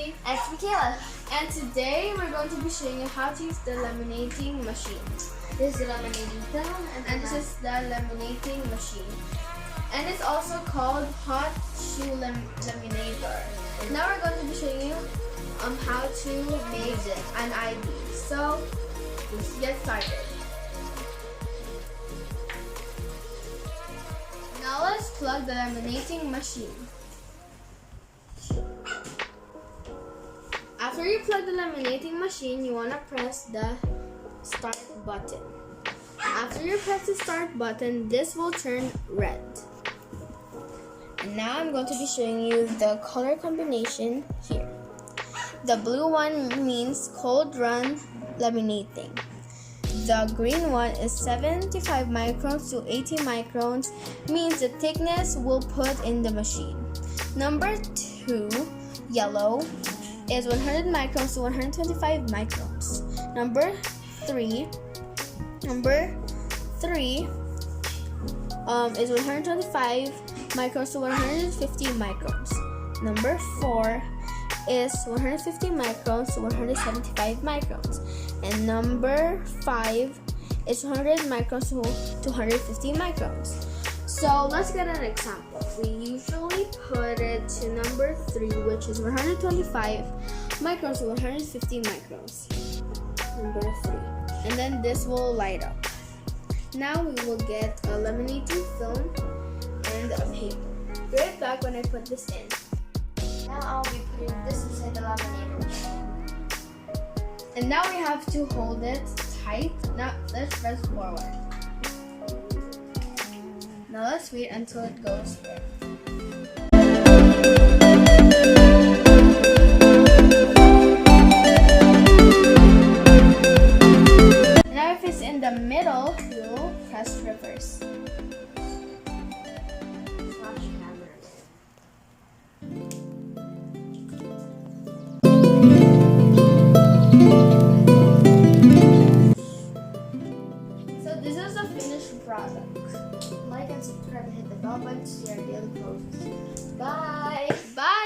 Macey. And it's Mickaela. And today we're going to be showing you how to use the laminating machine. This is the laminating film, And this is the laminating machine. And it's also called hot shoe laminator. Now we're going to be showing you how to make an ID. So let's get started. Now let's plug the laminating machine. After you plug the laminating machine, you want to press the start button. After you press the start button, this will turn red. And now I'm going to be showing you the color combination here. The blue one means cold run laminating. The green one is 75 microns to 80 microns, means the thickness we'll put in the machine. Number 2, yellow, is 100 microns to 125 microns. Number 3 is 125 microns to 150 microns. Number 4 is 150 microns to 175 microns. And number 5 is 100 microns to 250 microns. So let's get an example. We usually put it to number 3, which is 125 microns to 150 microns. Number 3. And then this will light up. Now we will get a laminating film and a paper. Be right back when I put this in. Now I'll be putting this inside the laminator machine. And now we have to hold it tight. Now let's press forward. Now let's wait until it goes in. Now if it's in the middle, you'll press reverse. So this is the finished product. Like and subscribe and hit the bell button to see our daily posts. Bye! Bye!